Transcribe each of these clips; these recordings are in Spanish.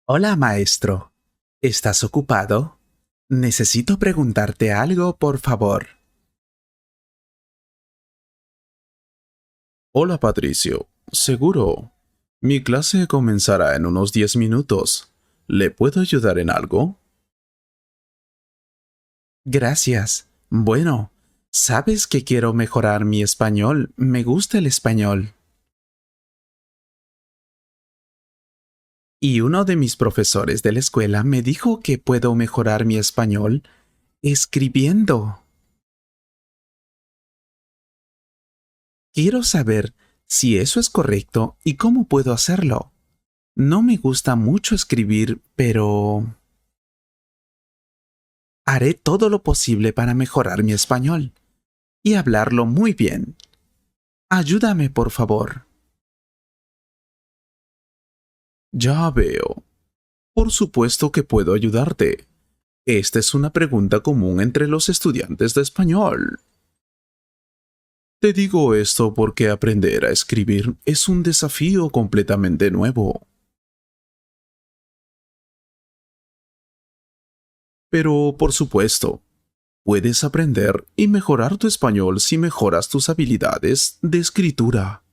Hola, maestro. ¿Estás ocupado? Necesito preguntarte algo, por favor. Hola Patricio, seguro. Mi clase comenzará en unos 10 minutos. ¿Le puedo ayudar en algo? Gracias. Bueno, sabes que quiero mejorar mi español. Me gusta el español. Y uno de mis profesores de la escuela me dijo que puedo mejorar mi español escribiendo. Quiero saber si eso es correcto y cómo puedo hacerlo. No me gusta mucho escribir, pero haré todo lo posible para mejorar mi español y hablarlo muy bien. Ayúdame, por favor. Ya veo. Por supuesto que puedo ayudarte. Esta es una pregunta común entre los estudiantes de español. Te digo esto porque aprender a escribir es un desafío completamente nuevo. Pero, por supuesto, puedes aprender y mejorar tu español si mejoras tus habilidades de escritura.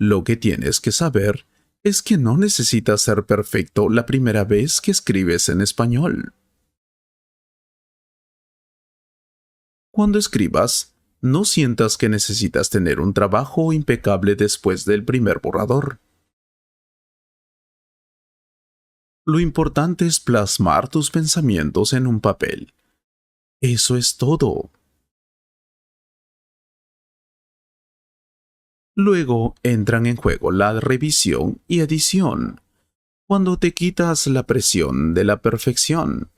Lo que tienes que saber es que no necesitas ser perfecto la primera vez que escribes en español. Cuando escribas, no sientas que necesitas tener un trabajo impecable después del primer borrador. Lo importante es plasmar tus pensamientos en un papel. Eso es todo. Luego entran en juego la revisión y edición, cuando te quitas la presión de la perfección.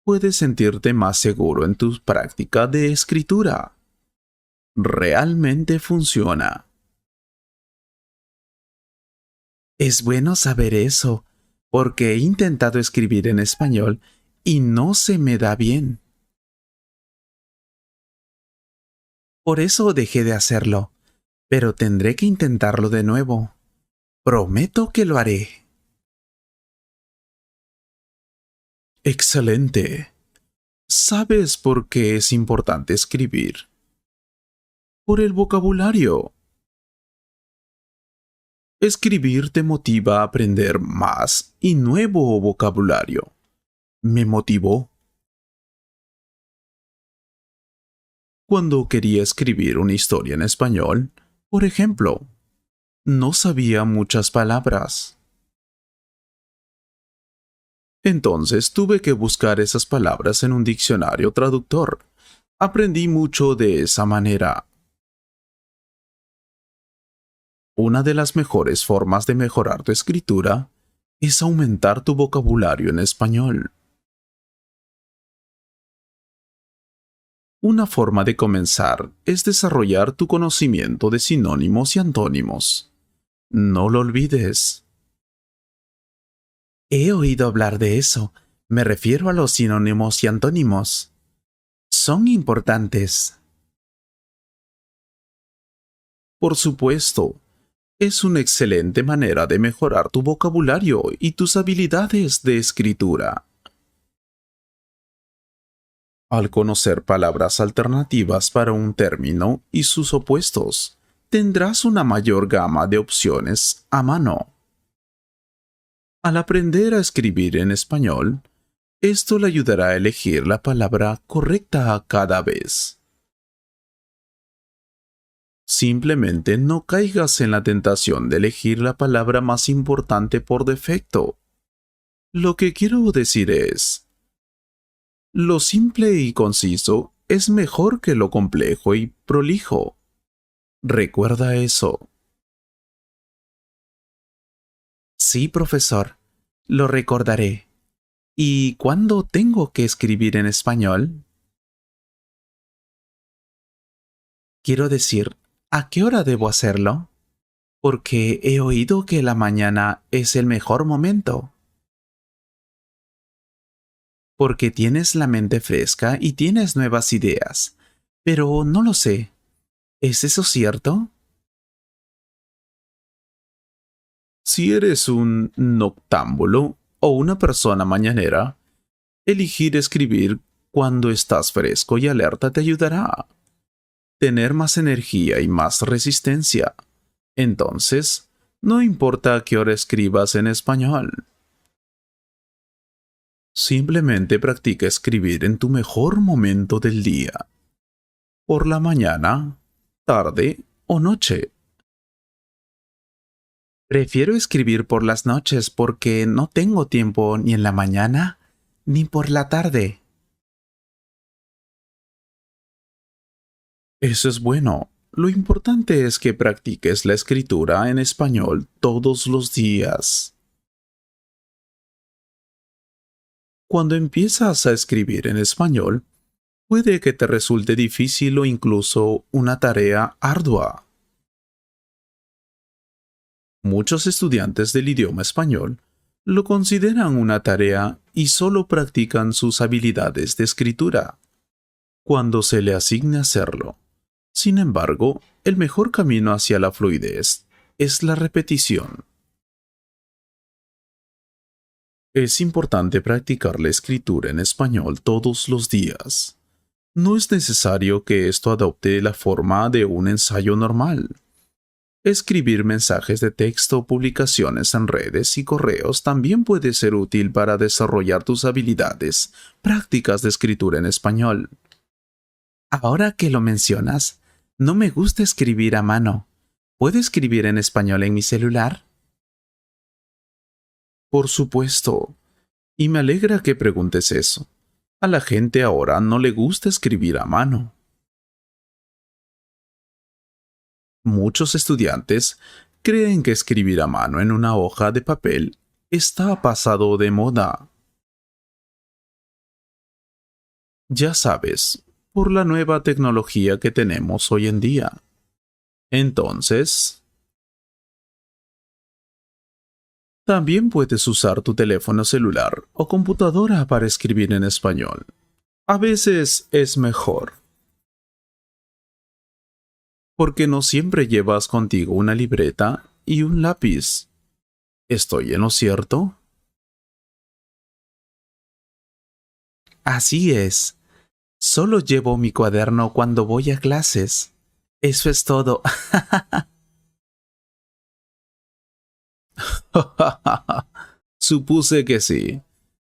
Puedes sentirte más seguro en tu práctica de escritura. Realmente funciona. Es bueno saber eso, porque he intentado escribir en español y no se me da bien. Por eso dejé de hacerlo, pero tendré que intentarlo de nuevo. Prometo que lo haré. Excelente. ¿Sabes por qué es importante escribir? Por el vocabulario. Escribir te motiva a aprender más y nuevo vocabulario. Me motivó. Cuando quería escribir una historia en español, por ejemplo, no sabía muchas palabras. Entonces tuve que buscar esas palabras en un diccionario traductor. Aprendí mucho de esa manera. Una de las mejores formas de mejorar tu escritura es aumentar tu vocabulario en español. Una forma de comenzar es desarrollar tu conocimiento de sinónimos y antónimos. No lo olvides. He oído hablar de eso. Me refiero a los sinónimos y antónimos. Son importantes. Por supuesto, es una excelente manera de mejorar tu vocabulario y tus habilidades de escritura. Al conocer palabras alternativas para un término y sus opuestos, tendrás una mayor gama de opciones a mano. Al aprender a escribir en español, esto le ayudará a elegir la palabra correcta cada vez. Simplemente no caigas en la tentación de elegir la palabra más importante por defecto. Lo que quiero decir es, lo simple y conciso es mejor que lo complejo y prolijo. Recuerda eso. Sí, profesor. Lo recordaré. ¿Y cuándo tengo que escribir en español? Quiero decir, ¿a qué hora debo hacerlo? Porque he oído que la mañana es el mejor momento. Porque tienes la mente fresca y tienes nuevas ideas. Pero no lo sé. ¿Es eso cierto? Si eres un noctámbulo o una persona mañanera, elegir escribir cuando estás fresco y alerta te ayudará a tener más energía y más resistencia. Entonces, no importa a qué hora escribas en español. Simplemente practica escribir en tu mejor momento del día, por la mañana, tarde o noche. Prefiero escribir por las noches porque no tengo tiempo ni en la mañana ni por la tarde. Eso es bueno. Lo importante es que practiques la escritura en español todos los días. Cuando empiezas a escribir en español, puede que te resulte difícil o incluso una tarea ardua. Muchos estudiantes del idioma español lo consideran una tarea y solo practican sus habilidades de escritura cuando se le asigne hacerlo. Sin embargo, el mejor camino hacia la fluidez es la repetición. Es importante practicar la escritura en español todos los días. No es necesario que esto adopte la forma de un ensayo normal. Escribir mensajes de texto, publicaciones en redes y correos también puede ser útil para desarrollar tus habilidades prácticas de escritura en español. Ahora que lo mencionas, no me gusta escribir a mano. ¿Puedo escribir en español en mi celular? Por supuesto. Y me alegra que preguntes eso. A la gente ahora no le gusta escribir a mano. Muchos estudiantes creen que escribir a mano en una hoja de papel está pasado de moda. Ya sabes, por la nueva tecnología que tenemos hoy en día. Entonces, también puedes usar tu teléfono celular o computadora para escribir en español. A veces es mejor. Porque no siempre llevas contigo una libreta y un lápiz. ¿Estoy en lo cierto? Así es. Solo llevo mi cuaderno cuando voy a clases. Eso es todo. Supuse que sí.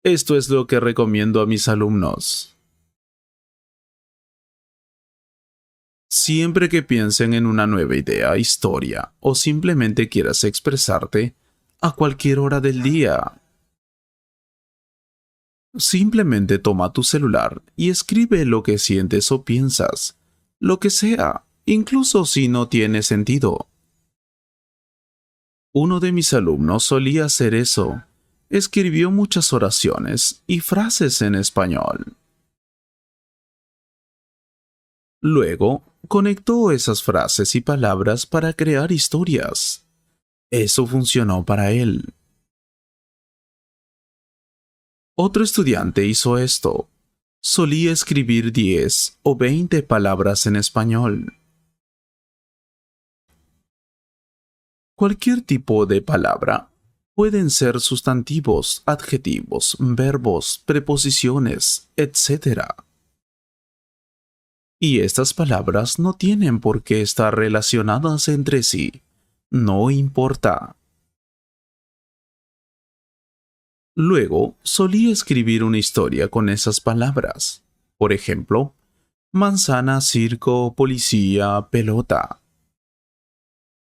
Esto es lo que recomiendo a mis alumnos. Siempre que piensen en una nueva idea, historia o simplemente quieras expresarte, a cualquier hora del día, simplemente toma tu celular y escribe lo que sientes o piensas, lo que sea, incluso si no tiene sentido. Uno de mis alumnos solía hacer eso. Escribió muchas oraciones y frases en español. Luego, conectó esas frases y palabras para crear historias. Eso funcionó para él. Otro estudiante hizo esto. Solía escribir 10 o 20 palabras en español. Cualquier tipo de palabra. Pueden ser sustantivos, adjetivos, verbos, preposiciones, etc. Y estas palabras no tienen por qué estar relacionadas entre sí. No importa. Luego, solía escribir una historia con esas palabras. Por ejemplo, manzana, circo, policía, pelota.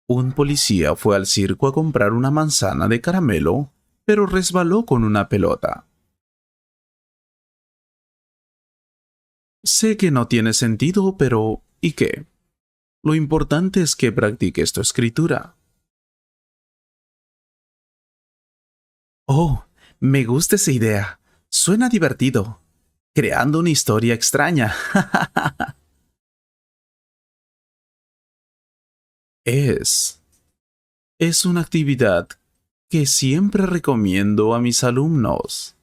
Un policía fue al circo a comprar una manzana de caramelo, pero resbaló con una pelota. Sé que no tiene sentido, pero ¿y qué? Lo importante es que practiques tu escritura. Oh, me gusta esa idea. Suena divertido. Creando una historia extraña. Es una actividad que siempre recomiendo a mis alumnos.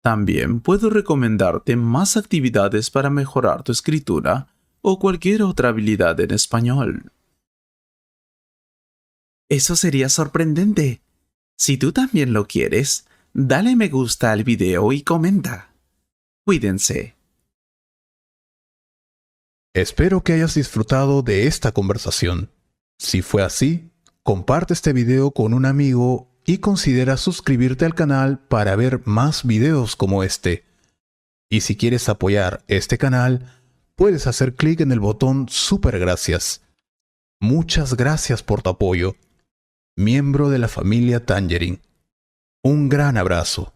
También puedo recomendarte más actividades para mejorar tu escritura o cualquier otra habilidad en español. Eso sería sorprendente. Si tú también lo quieres, dale me gusta al video y comenta. Cuídense. Espero que hayas disfrutado de esta conversación. Si fue así, comparte este video con un amigo y considera suscribirte al canal para ver más videos como este. Y si quieres apoyar este canal, puedes hacer clic en el botón Super Gracias. Muchas gracias por tu apoyo. Miembro de la familia Tangerine. Un gran abrazo.